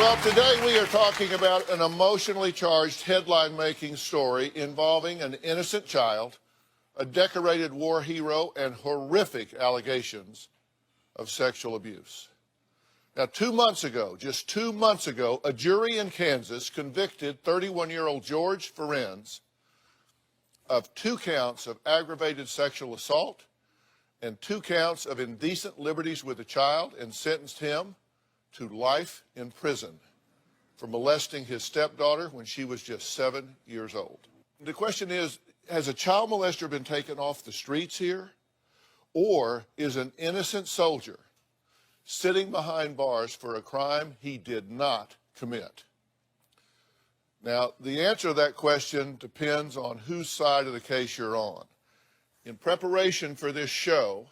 Well, today we are talking about an emotionally charged headline-making story involving an innocent child, a decorated war hero, and horrific allegations of sexual abuse. Now, 2 months ago, just 2 months ago, a jury in Kansas convicted 31-year-old George Ferenz of 2 counts of aggravated sexual assault and 2 counts of indecent liberties with a child, and sentenced him to life in prison for molesting his stepdaughter when she was just 7 years old. The question is, has a child molester been taken off the streets here? Or is an innocent soldier sitting behind bars for a crime he did not commit? Now, the answer to that question depends on whose side of the case you're on. In preparation for this show,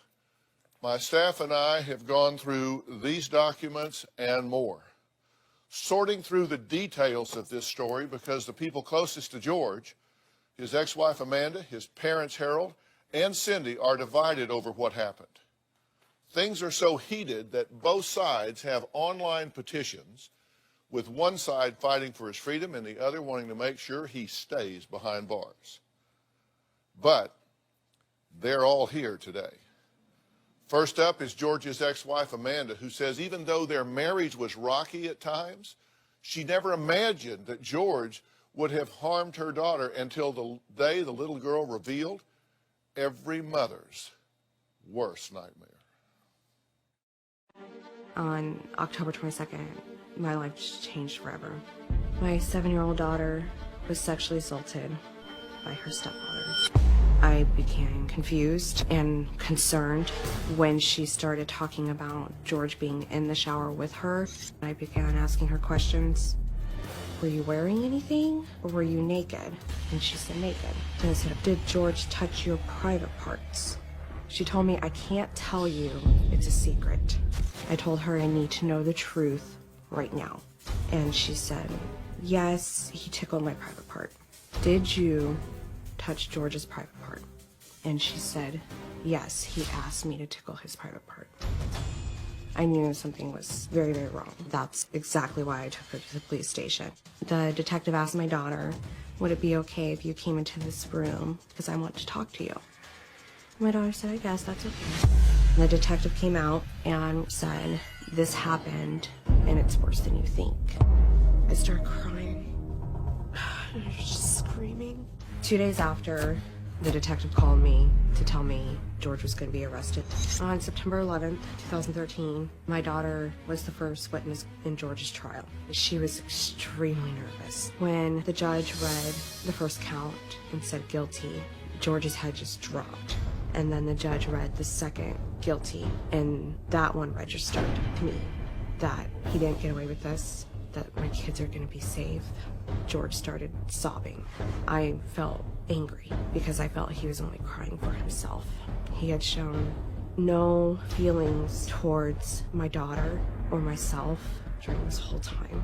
my staff and I have gone through these documents and more, sorting through the details of this story because the people closest to George, his ex-wife Amanda, his parents Harold, and Cindy are divided over what happened. Things are so heated that both sides have online petitions, with one side fighting for his freedom and the other wanting to make sure he stays behind bars. But they're all here today. First up is George's ex-wife, Amanda, who says even though their marriage was rocky at times, she never imagined that George would have harmed her daughter until the day the little girl revealed every mother's worst nightmare. On October 22nd, my life just changed forever. My 7-year-old daughter was sexually assaulted by her stepfather. I became confused and concerned when she started talking about George being in the shower with her. I began asking her questions. Were you wearing anything, or were you naked? And she said naked. And I said, did George touch your private parts? She told me, I can't tell you, it's a secret. I told her I need to know the truth right now. And she said, yes, he tickled my private part. Did you touch George's private part? And she said, yes, he asked me to tickle his private part. I knew something was very, very wrong. That's exactly why I took her to the police station. The detective asked my daughter, would it be okay if you came into this room because I want to talk to you? My daughter said, I guess that's okay. The detective came out and said, this happened and it's worse than you think. I started crying. I was just screaming. 2 days after, the detective called me to tell me George was going to be arrested. On September 11th, 2013, my daughter was the first witness in George's trial. She was extremely nervous. When the judge read the first count and said guilty, George's head just dropped. And then the judge read the second guilty, and that one registered to me that he didn't get away with this, that my kids are going to be safe. George started sobbing. I felt angry because I felt he was only crying for himself. He had shown no feelings towards my daughter or myself during this whole time.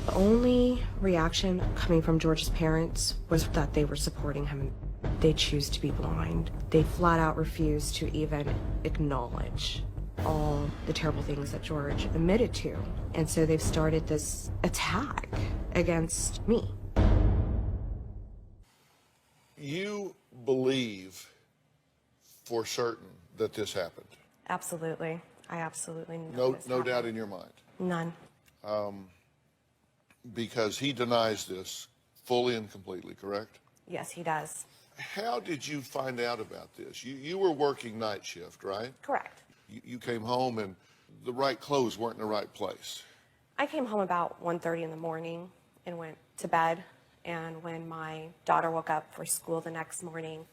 The only reaction coming from George's parents was that they were supporting him. They choose to be blind. They flat out refuse to even acknowledge all the terrible things that George admitted to. And so they've started this attack against me. You believe for certain that this happened? Absolutely. I absolutely know this No happened. doubt in your mind? None. Because he denies this fully and completely, correct? Yes, he does. How did you find out about this? You were working night shift, right? Correct. You came home and the right clothes weren't in the right place. I came home about 1:30 in the morning and went to bed. And when my daughter woke up for school the next morning,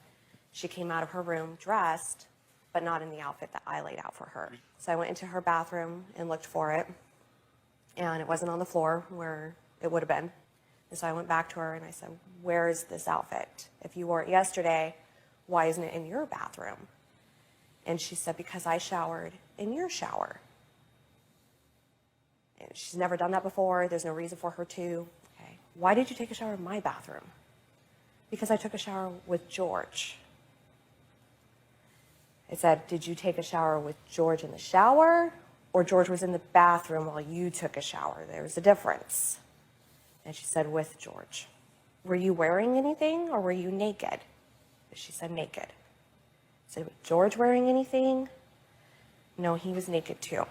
she came out of her room dressed, but not in the outfit that I laid out for her. So I went into her bathroom and looked for it, and it wasn't on the floor where it would have been. And so I went back to her and I said, where is this outfit? If you wore it yesterday, why isn't it in your bathroom? And she said, because I showered in your shower. And she's never done that before. There's no reason for her to. Okay. Why did you take a shower in my bathroom? Because I took a shower with George. I said, did you take a shower with George in the shower or George was in the bathroom while you took a shower. There was a difference. And she said, with George. Were you wearing anything or were you naked? She said, naked. I said, was George wearing anything? No, he was naked too.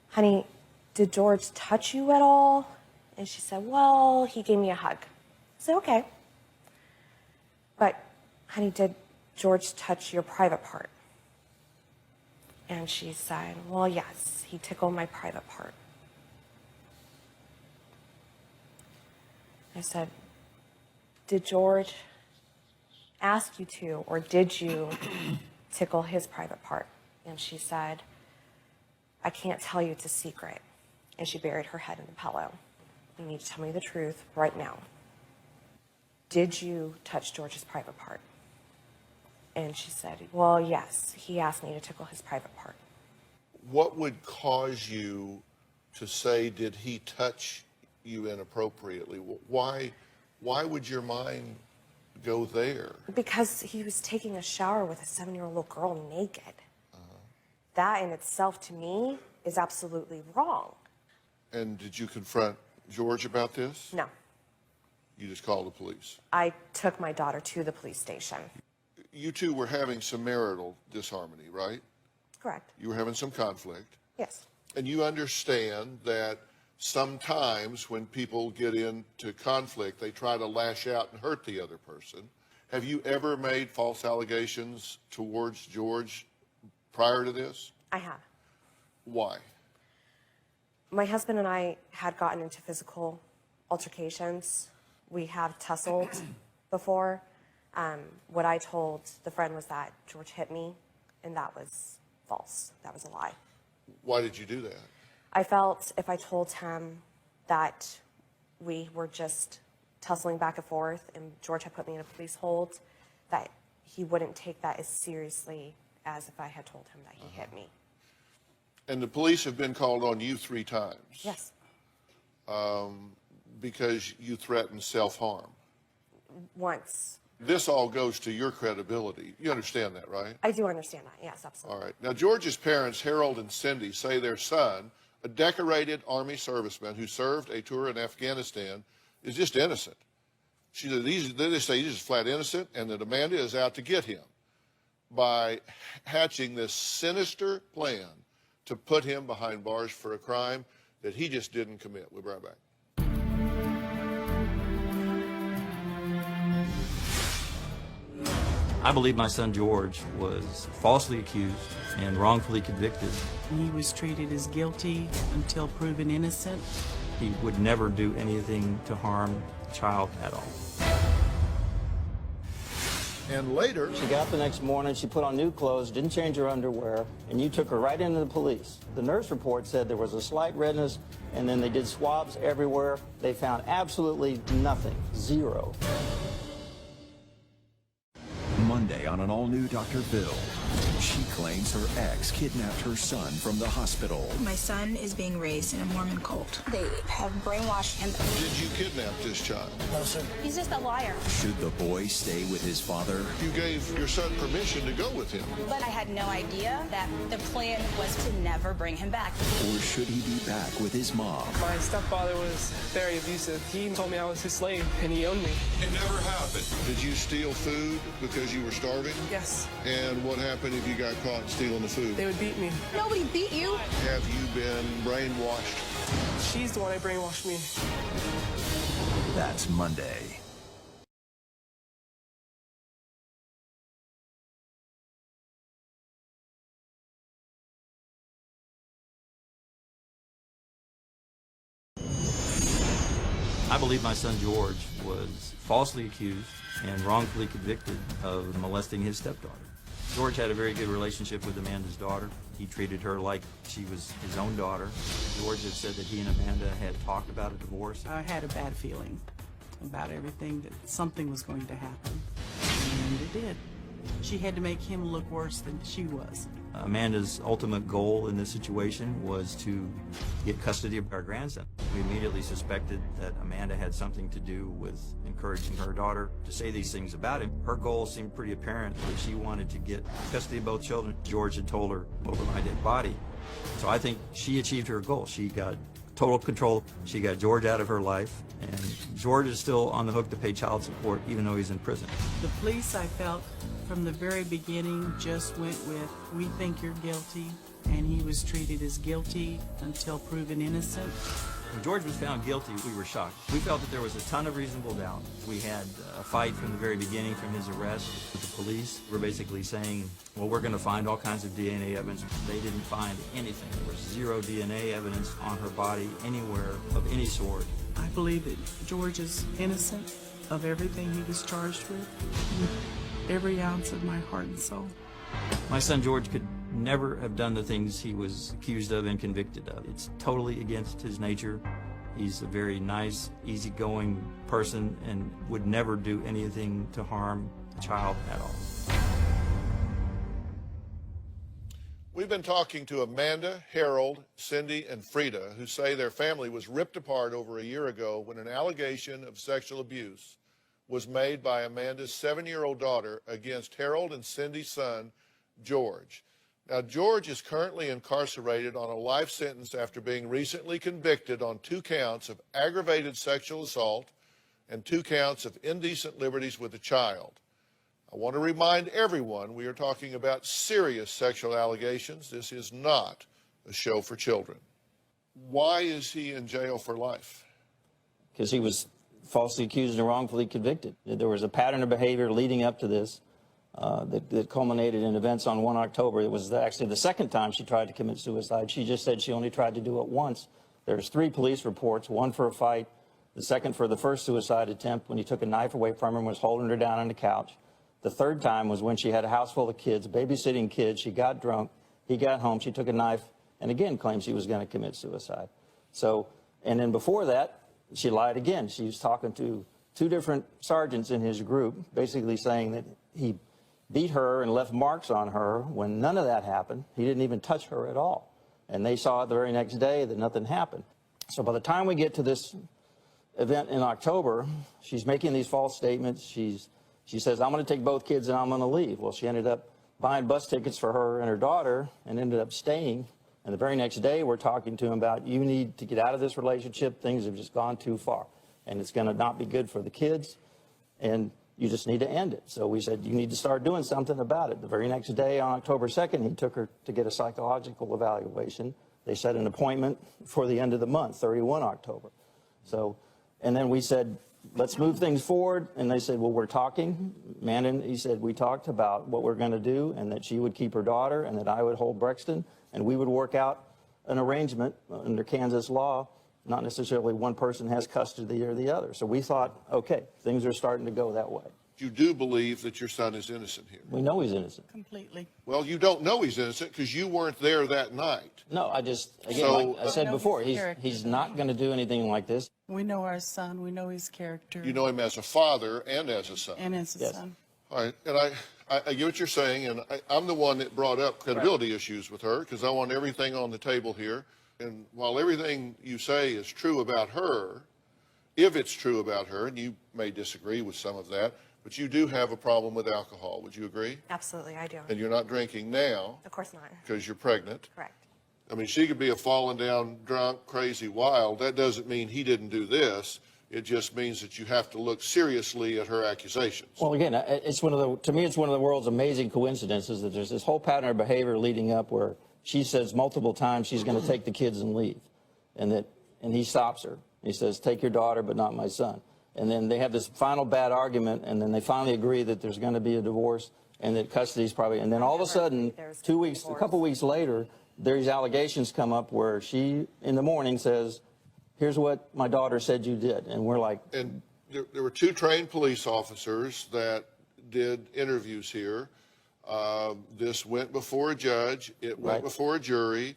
Honey, did George touch you at all? And she said, well, he gave me a hug. I said, okay. But, honey, did George touch your private part? And she said, well, yes, he tickled my private part. I said, did George ask you to, or did you tickle his private part? And she said, I can't tell you, it's a secret. And she buried her head in the pillow. You need to tell me the truth right now. Did you touch George's private part? And she said, well, yes, he asked me to tickle his private part. What would cause you to say, did he touch you inappropriately? Why would your mind go there? Because he was taking a shower with a 7-year-old little girl naked. That in itself, to me, is absolutely wrong. And did you confront George about this? No. You just called the police? I took my daughter to the police station. You two were having some marital disharmony, right? Correct. You were having some conflict. Yes. And you understand that sometimes when people get into conflict, they try to lash out and hurt the other person. Have you ever made false allegations towards George prior to this? I have. Why? My husband and I had gotten into physical altercations. We have tussled before. What I told the friend was that George hit me, and that was false. That was a lie. Why did you do that? I felt if I told him that we were just tussling back and forth and George had put me in a police hold, that he wouldn't take that as seriously as if I had told him that he hit me. And the police have been called on you 3 times. Yes. Because you threatened self-harm. Once. This all goes to your credibility. You understand that, right? I do understand that. Yes, absolutely. All right. Now, George's parents, Harold and Cindy, say their son, a decorated Army serviceman who served a tour in Afghanistan, is just innocent. They say he's just flat innocent, and that Amanda is out to get him by hatching this sinister plan to put him behind bars for a crime that he just didn't commit. We'll be right back. I believe my son George was falsely accused and wrongfully convicted. He was treated as guilty until proven innocent. He would never do anything to harm a child at all. And later, She got up the next morning, she put on new clothes, didn't change her underwear, and you took her right into the police. The nurse report said there was a slight redness, and then they did swabs everywhere. They found absolutely nothing, 0. Monday on an all-new Dr. Phil. She claims her ex kidnapped her son from the hospital. My son is being raised in a Mormon cult. They have brainwashed him. did you kidnap this child? No, sir. He's just a liar. Should the boy stay with his father? You gave your son permission to go with him. But I had no idea that the plan was to never bring him back. Or should he be back with his mom? My stepfather was very abusive. He told me I was his slave, and he owned me. It never happened. Did you steal food because you were starving? Yes, And what happened if you got caught stealing the food? they would beat me. Nobody beat you. Have you been brainwashed? She's the one that brainwashed me. That's Monday. I believe my son George was falsely accused and wrongfully convicted of molesting his stepdaughter. George had a very good relationship with Amanda's daughter. He treated her like she was his own daughter. George had said that he and Amanda had talked about a divorce. I had a bad feeling about everything, that something was going to happen. And it did. She had to make him look worse than she was. Amanda's ultimate goal in this situation was to get custody of our grandson. We immediately suspected that Amanda had something to do with encouraging her daughter to say these things about him. Her goal seemed pretty apparent, that she wanted to get custody of both children. George had told her over my dead body. So I think she achieved her goal. She got total control. She got George out of her life, and George is still on the hook to pay child support even though he's in prison. The police, I felt from the very beginning, just went with, we think you're guilty, and he was treated as guilty until proven innocent. When George was found guilty, we were shocked. We felt that there was a ton of reasonable doubt. We had a fight from the very beginning, from his arrest with the police. We're basically saying, well, we're going to find all kinds of DNA evidence. They didn't find anything. There was zero DNA evidence on her body anywhere of any sort. I believe that George is innocent of everything he was charged with every ounce of my heart and soul. My son George could never have done the things he was accused of and convicted of. It's totally against his nature. He's a very nice, easygoing person and would never do anything to harm a child at all. We've been talking to Amanda, Harold, Cindy, and Frida, who say their family was ripped apart over a year ago when an allegation of sexual abuse was made by Amanda's 7-year-old daughter against Harold and Cindy's son, George. Now, George is currently incarcerated on a life sentence after being recently convicted on 2 counts of aggravated sexual assault and 2 counts of indecent liberties with a child. I want to remind everyone we are talking about serious sexual allegations. This is not a show for children. Why is he in jail for life? Because he was falsely accused and wrongfully convicted. There was a pattern of behavior leading up to this that culminated in events on 1 October. It was actually the second time she tried to commit suicide. She just said she only tried to do it once. There's 3 police reports, one for a fight, the second for the first suicide attempt when he took a knife away from her and was holding her down on the couch. The third time was when she had a house full of kids, babysitting kids. She got drunk. He got home. She took a knife and again claimed she was going to commit suicide. So, and then before that, she lied again. She was talking to 2 different sergeants in his group, basically saying that he beat her and left marks on her when none of that happened. He didn't even touch her at all. And they saw the very next day that nothing happened. So by the time we get to this event in October, she's making these false statements. She says, I'm going to take both kids and I'm going to leave. Well, she ended up buying bus tickets for her and her daughter and ended up staying. And the very next day, we're talking to him about, you need to get out of this relationship. Things have just gone too far. And it's going to not be good for the kids. And you just need to end it. So we said, you need to start doing something about it. The very next day, on October 2nd, he took her to get a psychological evaluation. They set an appointment for the end of the month, 31 October. So, and then we said, let's move things forward. And they said, well, we're talking. Mandan, he said, we talked about what we're going to do and that she would keep her daughter and that I would hold Brexton and we would work out an arrangement under Kansas law. Not necessarily one person has custody or the other. So we thought, okay, things are starting to go that way. You do believe that your son is innocent here? We know he's innocent. Completely. Well, you don't know he's innocent because you weren't there that night. No, I just, again, So- like I said know before, his character. he's not going to do anything like this. We know our son. We know his character. You know him as a father and as a son. and as a Yes. son. All right, and I get what you're saying, and I'm the one that brought up credibility issues with her because I want everything on the table here. And while everything you say is true about her, if it's true about her, and you may disagree with some of that, but you do have a problem with alcohol. Would you agree? Absolutely, I do. And you're not drinking now Of course not. because you're pregnant. Correct. I mean, she could be a fallen down, drunk, crazy, wild. That doesn't mean he didn't do this. It just means that you have to look seriously at her accusations. Well, again, it's to me, it's one of the world's amazing coincidences that there's this whole pattern of behavior leading up where she says multiple times she's going to take the kids and leave. And he stops her. He says, take your daughter, but not my son. And then they have this final bad argument, and then they finally agree that there's going to be a divorce and that custody's probably, and then all of a sudden, a couple weeks later, these allegations come up where she, in the morning, says, here's what my daughter said you did. And we're like... And there were 2 trained police officers that did interviews here. This went before a judge. It went before a jury.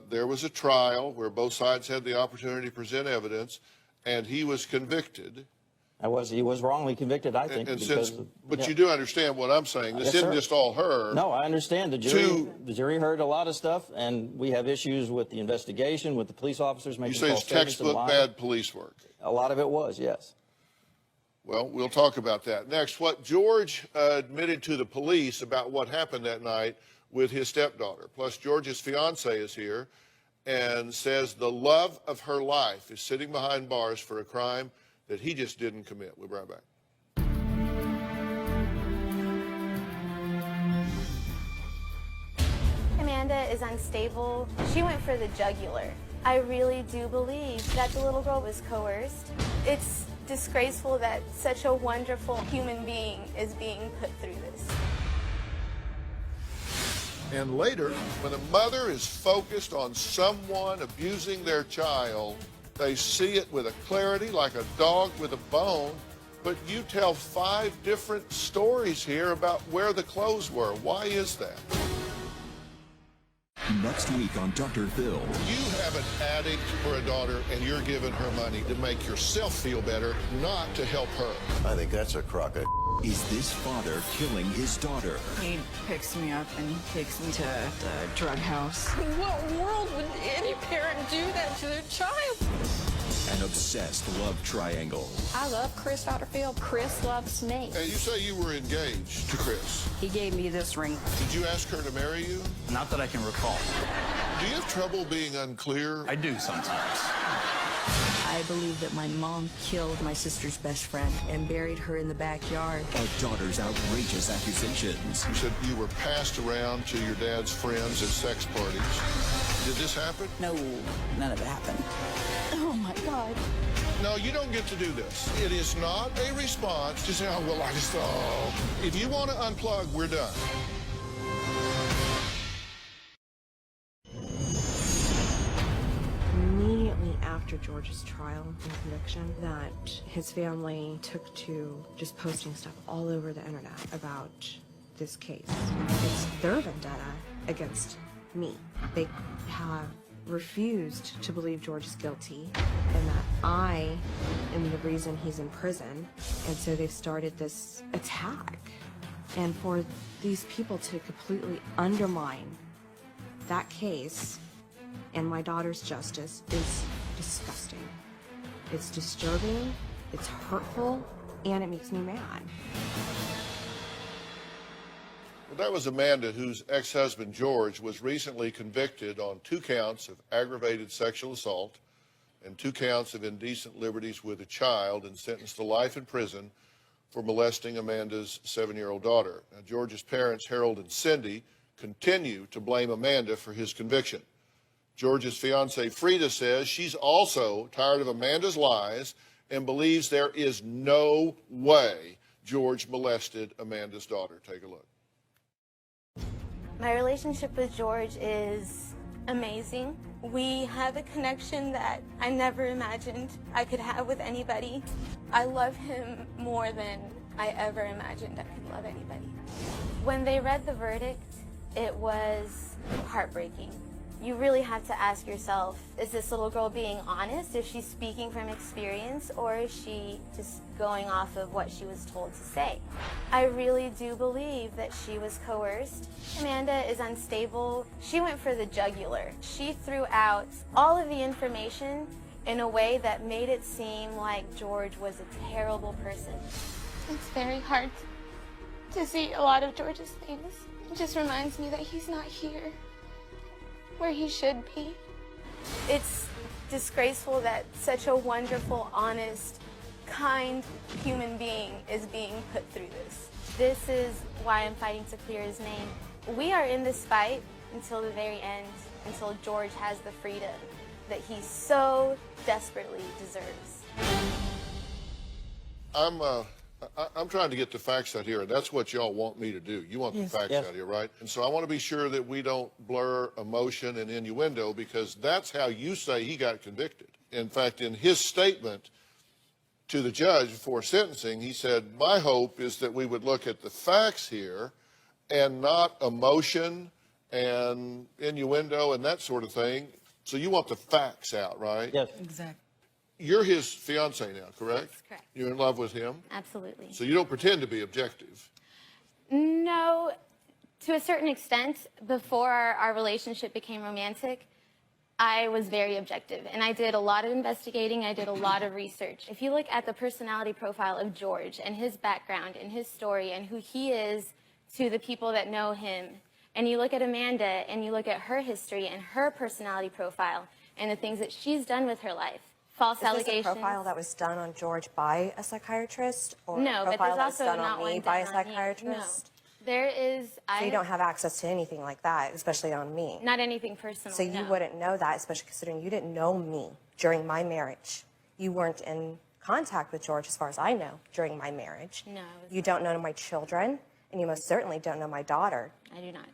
There was a trial where both sides had the opportunity to present evidence, and he was convicted. He was wrongly convicted, I think. And because since, but you do understand what I'm saying. This Yes, isn't sir. just all her. No, I understand. The jury heard a lot of stuff, and we have issues with the investigation, with the police officers making You say false it's statements and textbook lying. bad police work. A lot of it was, yes. Well, we'll talk about that. Next, what George admitted to the police about what happened that night with his stepdaughter. Plus, George's fiance is here and says the love of her life is sitting behind bars for a crime that he just didn't commit. We'll be right back. Amanda is unstable. She went for the jugular. I really do believe that the little girl was coerced. It's disgraceful that such a wonderful human being is being put through this. And later, when a mother is focused on someone abusing their child, they see it with a clarity like a dog with a bone. But you tell 5 different stories here about where the clothes were. Why is that? Next week on Dr. Phil. You have an addict for a daughter, and you're giving her money to make yourself feel better, not to help her. I think that's a crock of. Is this father killing his daughter? He picks me up and he takes me to the drug house. In what world would any parent do that to their child? An obsessed love triangle. I love Chris Satterfield. Chris loves me. Hey, you say you were engaged to Chris. He gave me this ring. Did you ask her to marry you? Not that I can recall. Do you have trouble being unclear? I do sometimes. I believe that my mom killed my sister's best friend and buried her in the backyard. A daughter's outrageous accusations. You said you were passed around to your dad's friends at sex parties. Did this happen? No, none of it happened. Oh my God. No, you don't get to do this. It is not a response to say, oh, well, I just, oh. If you want to unplug, we're done. Immediately after George's trial and conviction, that his family took to just posting stuff all over the internet about this case. It's their vendetta against me. They have refused to believe George is guilty and that I am the reason he's in prison. And so they've started this attack. And for these people to completely undermine that case and my daughter's justice is disgusting. It's disturbing, it's hurtful, and it makes me mad. Well, that was Amanda, whose ex-husband George was recently convicted on 2 counts of aggravated sexual assault and 2 counts of indecent liberties with a child and sentenced to life in prison for molesting Amanda's 7-year-old daughter. Now, George's parents, Harold and Cindy, continue to blame Amanda for his conviction. George's fiancée, Frida, says she's also tired of Amanda's lies and believes there is no way George molested Amanda's daughter. Take a look. My relationship with George is amazing. We have a connection that I never imagined I could have with anybody. I love him more than I ever imagined I could love anybody. When they read the verdict, it was heartbreaking. You really have to ask yourself, is this little girl being honest? Is she speaking from experience, or is she just going off of what she was told to say? I really do believe that she was coerced. Amanda is unstable. She went for the jugular. She threw out all of the information in a way that made it seem like George was a terrible person. It's very hard to see a lot of George's things. It just reminds me that he's not here where he should be. It's disgraceful that such a wonderful, honest, kind human being is being put through this. This is why I'm fighting to clear his name. We are in this fight until the very end, until George has the freedom that he so desperately deserves. I'm trying to get the facts out here, and that's what y'all want me to do. You want the facts out here, right? And so I want to be sure that we don't blur emotion and innuendo, because that's how you say he got convicted. In fact, in his statement to the judge before sentencing, he said, my hope is that we would look at the facts here and not emotion and innuendo and that sort of thing. So you want the facts out, right? Yes. Exactly. You're his fiance now, correct? That's correct. You're in love with him? Absolutely. So you don't pretend to be objective. No, to a certain extent. Before our relationship became romantic, I was very objective, and I did a lot of investigating. I did a lot of research. If you look at the personality profile of George and his background and his story and who he is to the people that know him, and you look at Amanda and you look at her history and her personality profile and the things that she's done with her life, false allegations. Is this a profile that was done on George by a psychiatrist, or no, a but profile there's that was also done not on me one by a done on you. psychiatrist? No. There is. So you don't have access to anything like that, especially on me. Not anything personal. So you no. wouldn't know that, especially considering you didn't know me during my marriage. You weren't in contact with George, as far as I know, during my marriage. No. You don't know my children, and you most certainly don't know my daughter. I do not.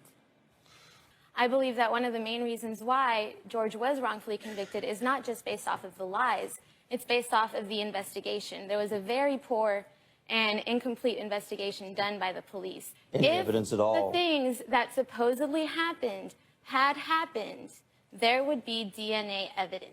I believe that one of the main reasons why George was wrongfully convicted is not just based off of the lies. It's based off of the investigation. There was a very poor and incomplete investigation done by the police. Any If evidence at all? the things that supposedly happened had happened, there would be DNA evidence.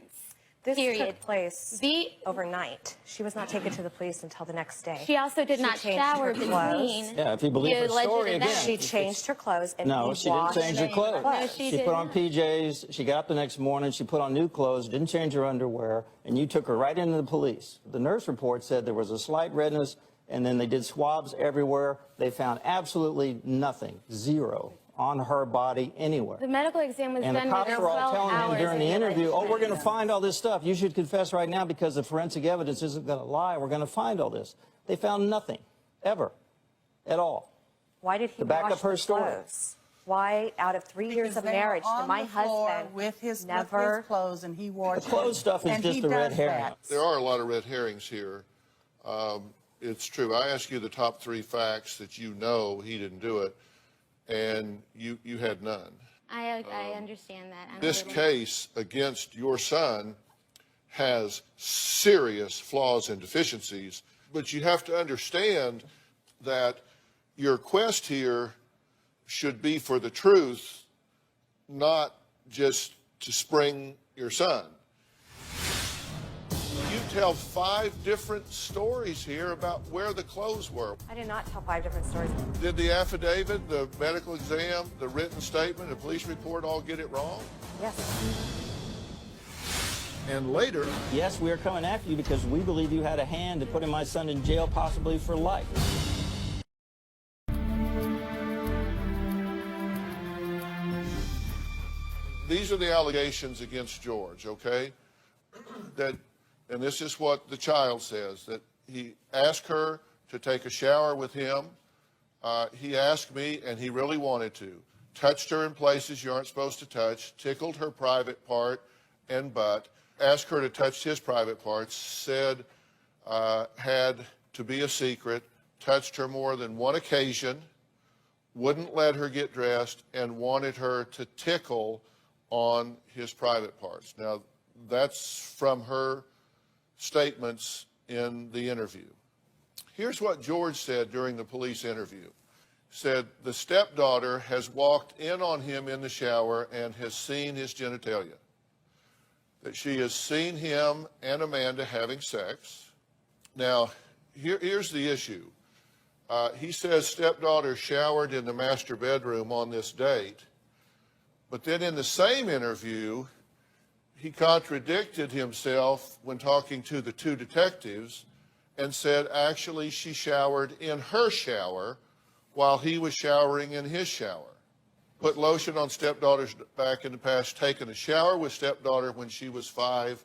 This period. took place overnight. She was not taken to the police until the next day. She also did not changed shower her clothes. between. Yeah, if you believe her the alleged story, again. events. She changed her clothes and No, she didn't washed change her clothes. No, she did put on not. PJs. She got up the next morning. She put on new clothes, didn't change her underwear, and you took her right into the police. The nurse report said there was a slight redness, and then they did swabs everywhere. They found absolutely nothing, zero, on her body anywhere. The medical exam was And the done cops within were all 12 telling him hours during of the interview, alleged oh, we're going to events. find all this stuff. You should confess right now because the forensic evidence isn't going to lie. We're going to find all this. They found nothing, ever, at all. Why did he To back wash up her the story. clothes? Why, out of 3 years of They were marriage, on did my the floor husband with his never... clothes, and he wore The clothes stuff is and just he a red does herring. that. There are a lot of red herrings here. It's true. I asked you the top 3 facts that you know he didn't do it, and you had none. I understand that. I'm This a little- case against your son has serious flaws and deficiencies, but you have to understand that your quest here should be for the truth, not just to spring your son. You tell 5 different stories here about where the clothes were. I did not tell 5 different stories. Did the affidavit, the medical exam, the written statement, the police report all get it wrong? Yes. And later, Yes, we are coming after you because we believe you had a hand in putting my son in jail, possibly for life. these are the allegations against George, okay? And this is what the child says, that he asked her to take a shower with him. He asked me, and he really wanted to. Touched her in places you aren't supposed to touch, tickled her private part and butt, asked her to touch his private parts, said had to be a secret, touched her more than one occasion, wouldn't let her get dressed, and wanted her to tickle on his private parts. Now, that's from her statements in the interview. Here's what George said during the police interview. Said the stepdaughter has walked in on him in the shower and has seen his genitalia. That she has seen him and Amanda having sex. Now, here's the issue. He says stepdaughter showered in the master bedroom on this date. But then in the same interview, he contradicted himself when talking to the 2 detectives and said actually she showered in her shower while he was showering in his shower. Put lotion on stepdaughter's back in the past, taken a shower with stepdaughter when she was 5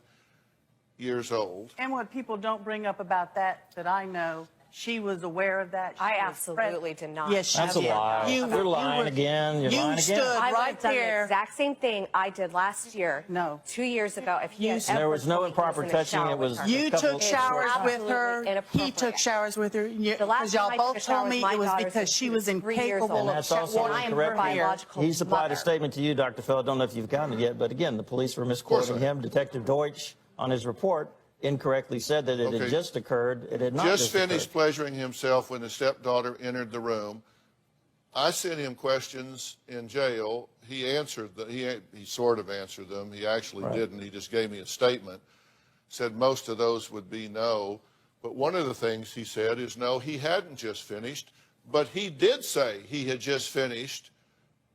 years old. And what people don't bring up about that I know, she was aware of that. I absolutely did not. Yes, she That's a did. lie. You're lying again. You're lying again. stood I would right have done the there. exact same thing I did last year. No. 2 years ago. If he had There ever was no told me he improper in the touching. shower It with was her. You couple took of showers short- with her. Absolutely He inappropriate. took showers with her. The last Because y'all time I took both a shower told me with my it was daughter because since she she was was 3 years incapable old. And of that's also I am her incorrect. biological He supplied mother. a statement to you, Dr. Phil. I don't know if you've gotten it yet, but again, the police were misquoting him. Detective Deutsch, on his report, incorrectly said that it Okay. had just occurred. It had not Just finished occurred. pleasuring himself when the stepdaughter entered the room. I sent him questions in jail. He answered he sort of answered them. He actually Right. didn't. He just gave me a statement. said most of those would be no. But one of the things he said is no, he hadn't just finished, but he did say he had just finished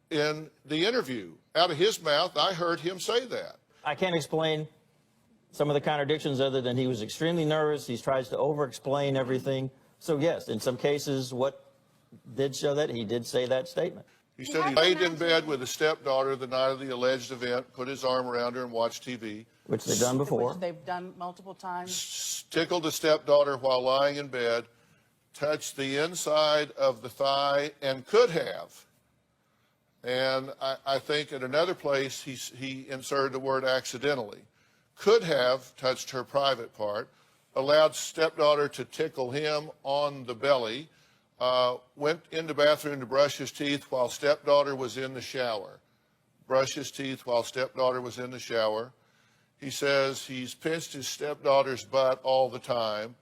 in the interview. Out of his mouth, I heard him say that. I can't explain some of the contradictions other than he was extremely nervous. He tries to over-explain everything. So, yes, in some cases, what did show that, he did say that statement. He said he laid in bed with his stepdaughter the night of the alleged event, put his arm around her and watched TV. Which they've done before. Which they've done multiple times. Tickled the stepdaughter while lying in bed, touched the inside of the thigh, and could have. And I think at another place he inserted the word accidentally. Could have touched her private part, allowed stepdaughter to tickle him on the belly, went in the bathroom to brush his teeth while stepdaughter was in the shower. Brush his teeth while stepdaughter was in the shower. He says he's pinched his stepdaughter's butt all the time.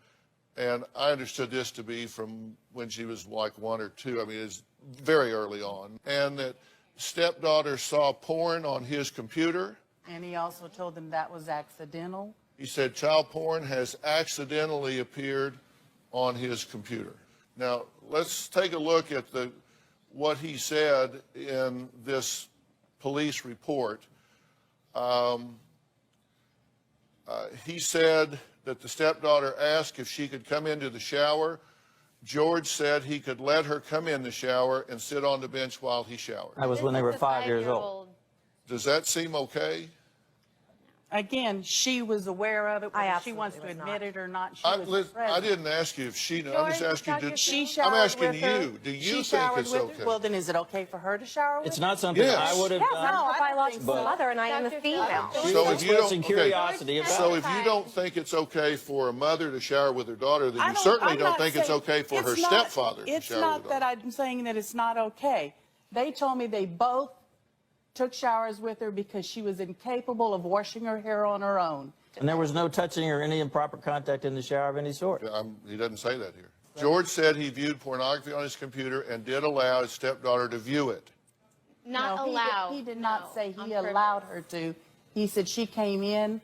And I understood this to be from when she was like 1 or 2. I mean, it's very early on. And that stepdaughter saw porn on his computer. And he also told them that was accidental. He said child porn has accidentally appeared on his computer. Now, let's take a look at what he said in this police report. He said that the stepdaughter asked if she could come into the shower. George said he could let her come in the shower and sit on the bench while he showered. That was when they were 5 years old. Does that seem okay? Again, she was aware of it. Whether she wants to admit it or not, she was present. I didn't ask you if she knew. I'm just asking you. She showered I'm asking with her. you. Do you She think showered it's with okay? her. Well, then is it okay for her to shower with It's her? not something I would have done. No, a biological but- mother and I am the female. So if you don't, Expressing curiosity about so it. if you don't think it's okay for a mother to shower with her daughter, then I you don't- certainly I'm don't not think it's saying- okay for her it's not- stepfather to It's shower not with her that I'm saying that it's not okay. They told me they both took showers with her because she was incapable of washing her hair on her own. And there was no touching or any improper contact in the shower of any sort. He doesn't say that here. George said he viewed pornography on his computer and did allow his stepdaughter to view it. Not No, allowed. He did not say on he purpose. allowed her to. He said she came in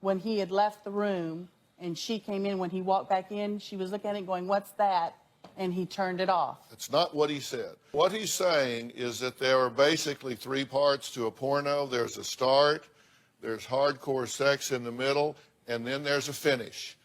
when he had left the room, and she came in when he walked back in. She was looking at it going, "What's that?" And he turned it off. That's not what he said. What he's saying is that there are basically 3 parts to a porno. There's a start, there's hardcore sex in the middle, and then there's a finish.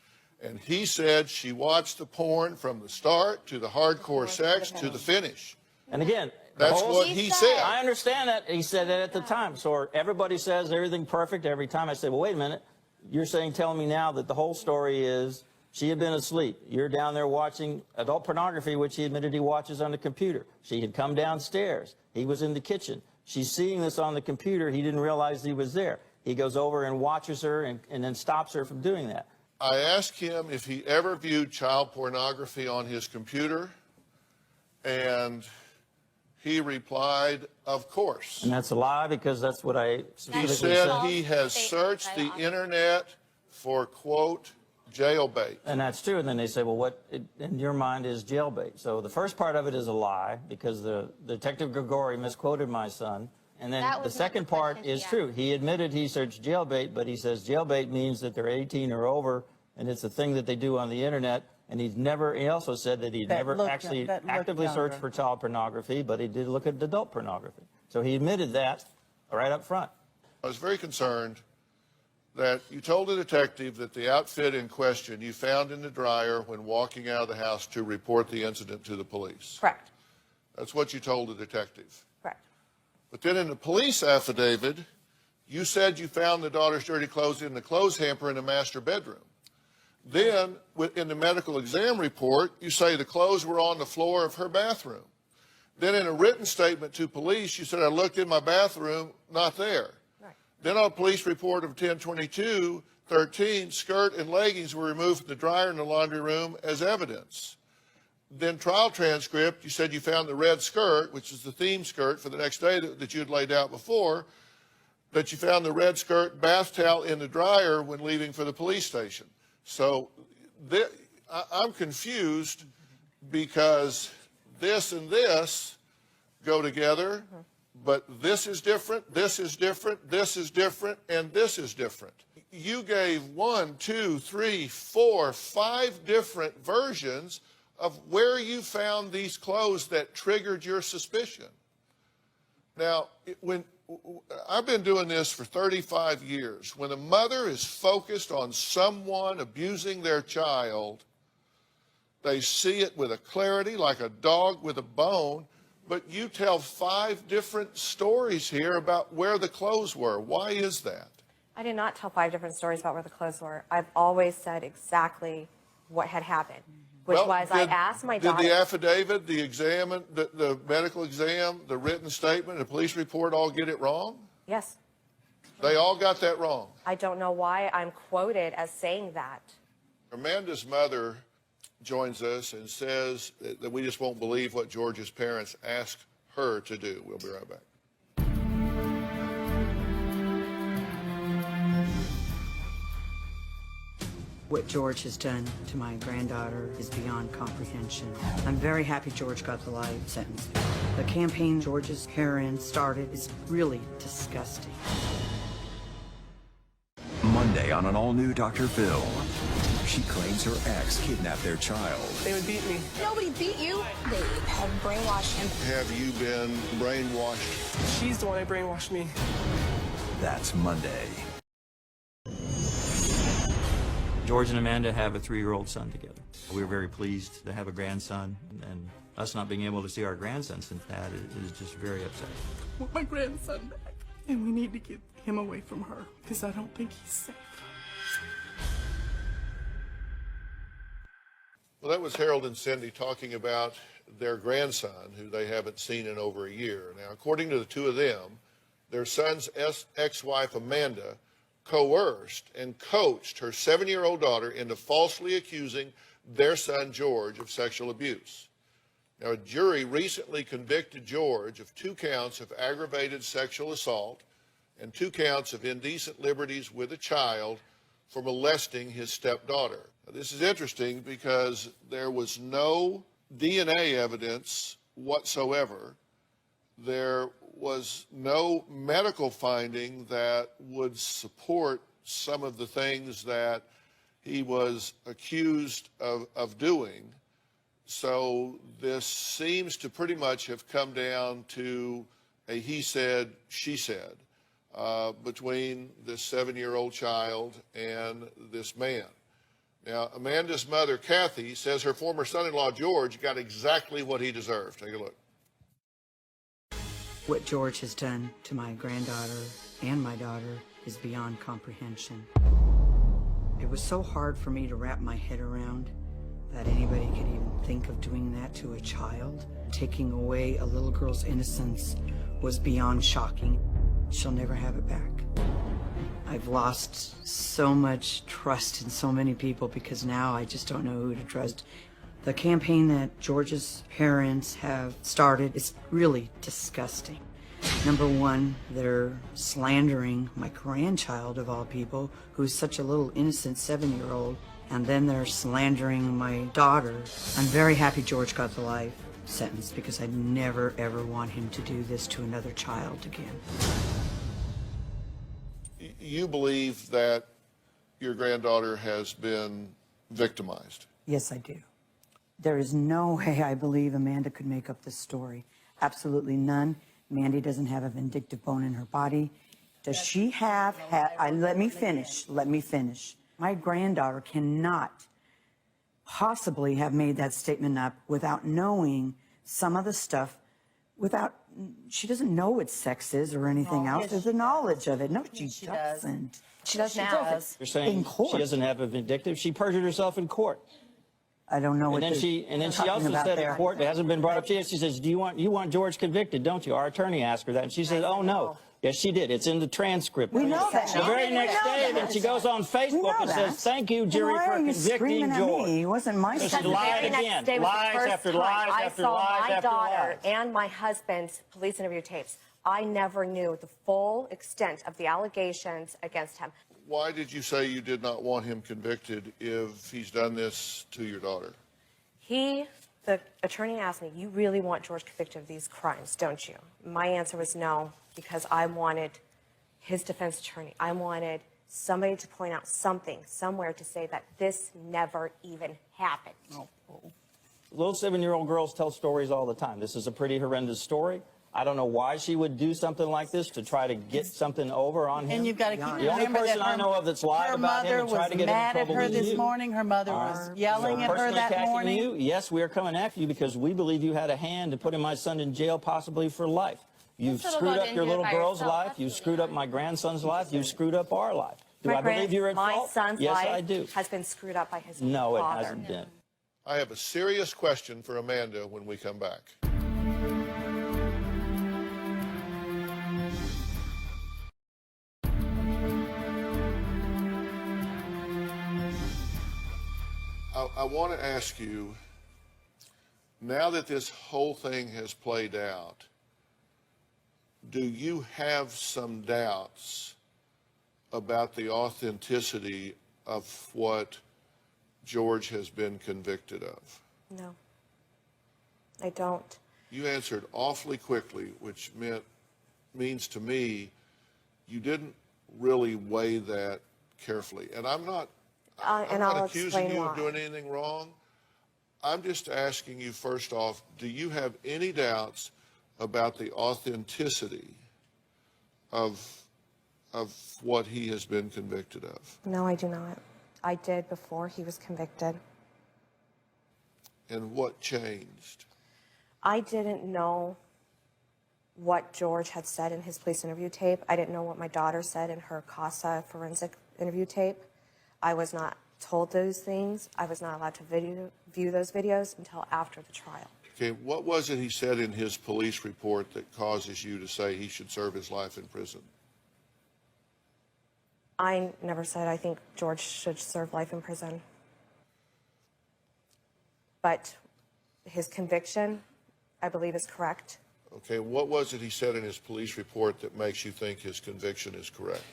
And he said she watched the porn from the start to the hardcore sex to the finish. And again, That's what he said. I understand that. He said that at the time. So everybody says everything perfect every time. I say, well, wait a minute. You're telling me now that the whole story is she had been asleep. You're down there watching adult pornography, which he admitted he watches on the computer. She had come downstairs. He was in the kitchen. She's seeing this on the computer. He didn't realize he was there. He goes over and watches her and then stops her from doing that. I asked him if he ever viewed child pornography on his computer, and he replied, of course. And that's a lie because that's what I He specifically said said. he has searched the internet for, quote, jailbait. And that's true. And then they say, well, what in your mind is jailbait? So the first part of it is a lie because the Detective Grigori misquoted my son. And then the second part is true. He admitted he searched jailbait, but he says jailbait means that they're 18 or over, and it's a thing that they do on the internet. And he also said that he'd never actually actively searched for child pornography, but he did look at adult pornography. So he admitted that right up front. I was very concerned that you told the detective that the outfit in question you found in the dryer when walking out of the house to report the incident to the police. Correct. That's what you told the detective. Correct. But then in the police affidavit, you said you found the daughter's dirty clothes in the clothes hamper in the master bedroom. Then, in the medical exam report, you say the clothes were on the floor of her bathroom. Then in a written statement to police, you said, I looked in my bathroom, not there. Right. Then on a police report of 10/22/13, skirt and leggings were removed from the dryer in the laundry room as evidence. Then trial transcript, you said you found the red skirt, which is the theme skirt for the next day that you had laid out before, that you found the red skirt bath towel in the dryer when leaving for the police station. So I'm confused because this and this go together, but this is different, this is different, this is different, and this is different. you gave 1, 2, 3, 4, 5 different versions of where you found these clothes that triggered your suspicion. Now, I've been doing this for 35 years. When a mother is focused on someone abusing their child, they see it with a clarity like a dog with a bone, but you tell 5 different stories here about where the clothes were. Why is that? I did not tell 5 different stories about where the clothes were. I've always said exactly what had happened, which was I asked my daughter. Did the affidavit, the exam, the medical exam, the written statement, the police report all get it wrong? Yes. They all got that wrong. I don't know why I'm quoted as saying that. Amanda's mother joins us and says that we just won't believe what George's parents asked her to do. We'll be right back. What George has done to my granddaughter is beyond comprehension. I'm very happy George got the life sentence. The campaign George's parents started is really disgusting. Monday on an all-new Dr. Phil. She claims her ex kidnapped their child. They would beat me. Nobody beat you. They have brainwashed him. Have you been brainwashed? She's the one that brainwashed me. That's Monday. George and Amanda have a 3-year-old son together. We were very pleased to have a grandson, and us not being able to see our grandson since that is just very upsetting. I want my grandson back, and we need to get him away from her because I don't think he's safe. Well, that was Harold and Cindy talking about their grandson, who they haven't seen in over a year. Now, according to the two of them, their son's ex-wife, Amanda, coerced and coached her 7-year-old daughter into falsely accusing their son, George, of sexual abuse. Now, a jury recently convicted George of 2 counts of aggravated sexual assault and 2 counts of indecent liberties with a child for molesting his stepdaughter. Now, this is interesting because there was no DNA evidence whatsoever. There was no medical finding that would support some of the things that he was accused of doing. So this seems to pretty much have come down to a he said, she said between this 7-year-old child and this man. Now, Amanda's mother, Kathy, says her former son-in-law, George, got exactly what he deserved. Take a look. What George has done to my granddaughter and my daughter is beyond comprehension. It was so hard for me to wrap my head around that anybody could even think of doing that to a child. Taking away a little girl's innocence was beyond shocking. She'll never have it back. I've lost so much trust in so many people because now I just don't know who to trust. The campaign that George's parents have started is really disgusting. Number one, they're slandering my grandchild, of all people, who's such a little innocent 7-year-old, and then they're slandering my daughter. I'm very happy George got the life sentence because I never, ever want him to do this to another child again. You believe that your granddaughter has been victimized? Yes, I do. There is no way I believe Amanda could make up this story. Absolutely none. Mandy doesn't have a vindictive bone in her body. Does she have, let me finish. My granddaughter cannot possibly have made that statement up without knowing some of the stuff, she doesn't know what sex is or anything else. There's a knowledge of it. No, she doesn't. She does now. You're saying she doesn't have a vindictive? She perjured herself in court. I don't know what and then she also said in court, it hasn't been brought up yet, she says, you want George convicted, don't you? Our attorney asked her that, and she said, oh, no. Yes, she did. It's in the transcript. We know that. The very next day, then she goes on Facebook and says, thank you, jury, for convicting George. He wasn't my son. She lied again. Lies after lies after lies after lies. I saw my daughter and my husband's police interview tapes. I never knew the full extent of the allegations against him. Why did you say you did not want him convicted if he's done this to your daughter? The attorney asked me, you really want George convicted of these crimes, don't you? My answer was no, because I wanted his defense attorney. I wanted somebody to point out something somewhere to say that this never even happened. Little 7-year-old girls tell stories all the time. This is a pretty horrendous story. I don't know why she would do something like this to try to get something over on him. And you've got to keep the only remember person that I know of that's lied her about him mother and tried was to get him in mad at trouble her is this you. morning. Her mother was yelling at her personally that attacking morning. You, yes, we are coming after you because we believe you had a hand in putting my son in jail possibly for life. You've This little screwed girl up didn't your do it little by girl's herself. life. You've screwed up my grandson's life. You've screwed up our life. Do I believe you're at My fault? son's Yes, life I do. has been screwed up by his No, it father. hasn't been. I have a serious question for Amanda when we come back. I want to ask you, now that this whole thing has played out, do you have some doubts about the authenticity of what George has been convicted of? No, I don't. You answered awfully quickly, which means to me you didn't really weigh that carefully. And I'm not accusing you of doing anything wrong. I'm just asking you, first off, do you have any doubts about the authenticity of what he has been convicted of? No, I do not. I did before he was convicted. And what changed? I didn't know what George had said in his police interview tape. I didn't know what my daughter said in her CASA forensic interview tape. I was not told those things. I was not allowed to view those videos until after the trial. Okay, what was it he said in his police report that causes you to say he should serve his life in prison? I never said I think George should serve life in prison. But his conviction, I believe, is correct. Okay, what was it he said in his police report that makes you think his conviction is correct?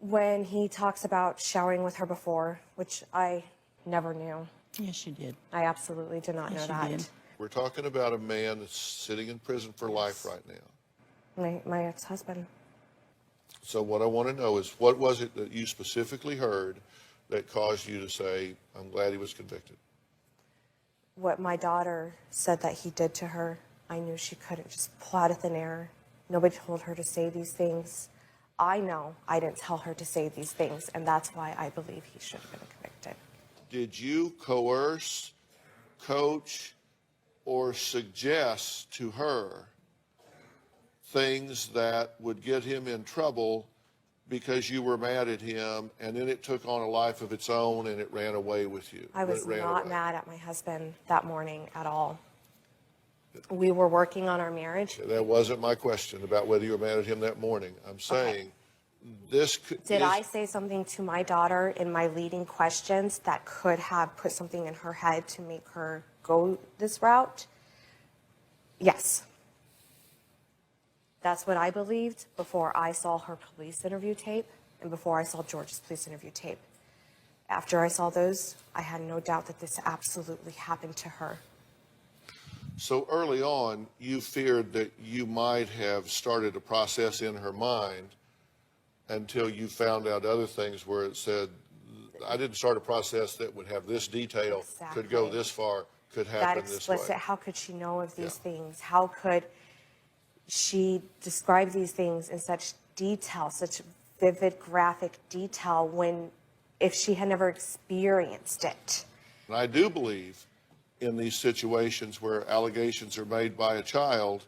When he talks about showering with her before, which I never knew. Yes, you did. I absolutely did not know that. Did. We're talking about a man that's sitting in prison for life right now. My ex-husband. So what I want to know is, what was it that you specifically heard that caused you to say, I'm glad he was convicted? What my daughter said that he did to her, I knew she couldn't just pull out of thin air. Nobody told her to say these things. I know I didn't tell her to say these things, and that's why I believe he should have been convicted. Did you coerce, coach, or suggest to her things that would get him in trouble because you were mad at him, and then it took on a life of its own and it ran away with you? I was not mad at my husband that morning at all. We were working on our marriage. That wasn't my question about whether you were mad at him that morning. I'm saying this could... Did I say something to my daughter in my leading questions that could have put something in her head to make her go this route? Yes. That's what I believed before I saw her police interview tape and before I saw George's police interview tape. After I saw those, I had no doubt that this absolutely happened to her. So early on, you feared that you might have started a process in her mind until you found out other things where it said, I didn't start a process that would have this detail, could go this far, could happen this way. How could she know of these things? How could she describe these things in such detail, such vivid, graphic detail, if she had never experienced it? And I do believe in these situations where allegations are made by a child,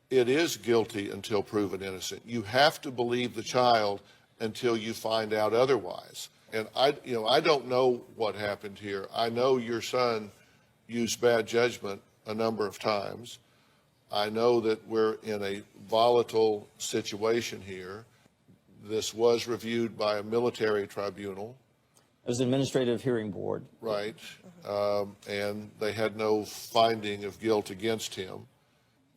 it is guilty until proven innocent. You have to believe the child until you find out otherwise. And I don't know what happened here. I know your son used bad judgment a number of times. I know that we're in a volatile situation here. This was reviewed by a military tribunal. It was an administrative hearing board. Right. And they had no finding of guilt against him.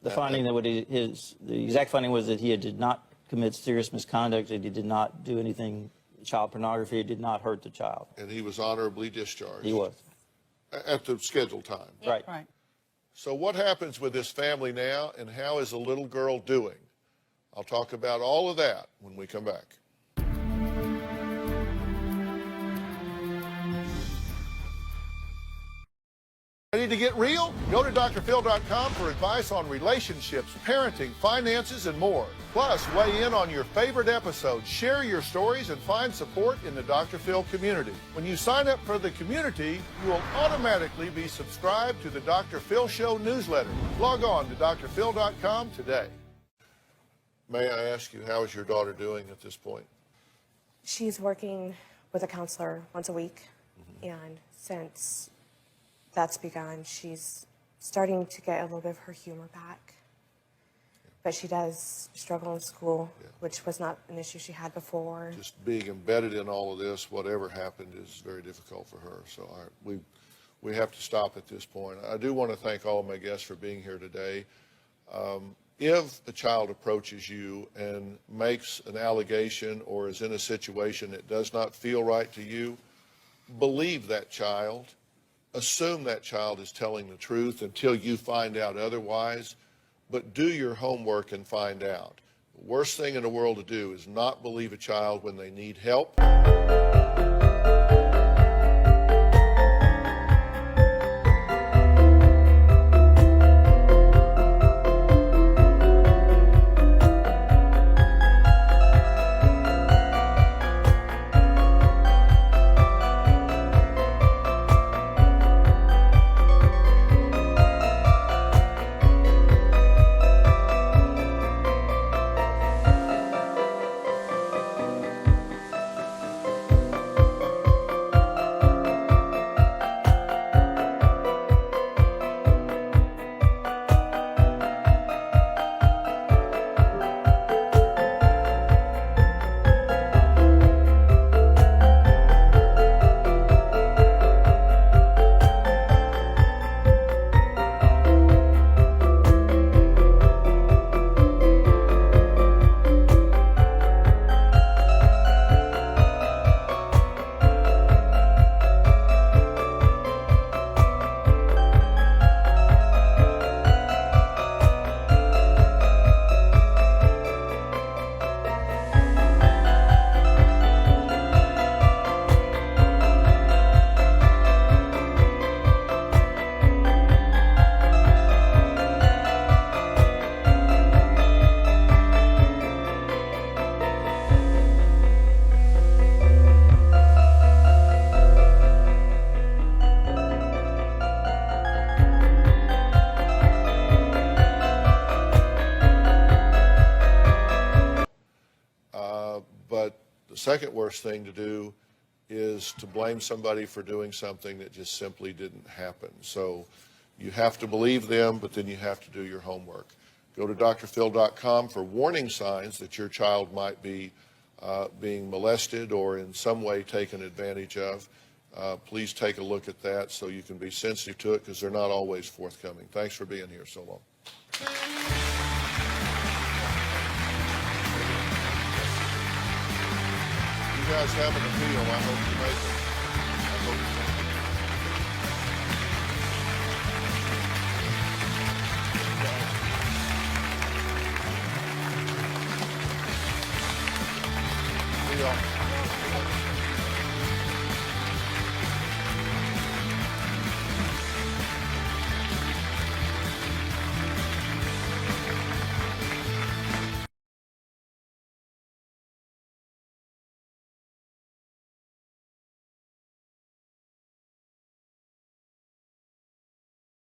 The finding the exact finding was that he did not commit serious misconduct, that he did not do anything, child pornography, he did not hurt the child. And he was honorably discharged. He was. At the scheduled time. Right. Right. So what happens with this family now, and how is the little girl doing? I'll talk about all of that when we come back. to get real? Go to drphil.com for advice on relationships, parenting, finances, and more. Plus, weigh in on your favorite episodes, share your stories, and find support in the Dr. Phil community. When you sign up for the community, you will automatically be subscribed to the Dr. Phil Show newsletter. Log on to drphil.com today. May I ask you, how is your daughter doing at this point? She's working with a counselor once a week, and since that's begun, she's starting to get a little bit of her humor back. But she does struggle in school, which was not an issue she had before. Just being embedded in all of this, whatever happened, is very difficult for her. So we have to stop at this point. I do want to thank all of my guests for being here today. If a child approaches you and makes an allegation or is in a situation that does not feel right to you, believe that child. Assume that child is telling the truth until you find out otherwise, but do your homework and find out. The worst thing in the world to do is not believe a child when they need help. Second worst thing to do is to blame somebody for doing something that just simply didn't happen. So you have to believe them, but then you have to do your homework. Go to drphil.com for warning signs that your child might be being molested or in some way taken advantage of. Please take a look at that so you can be sensitive to it, because they're not always forthcoming. Thanks for being here so long. You guys have an appeal. I hope you make it. I hope you make it. We are.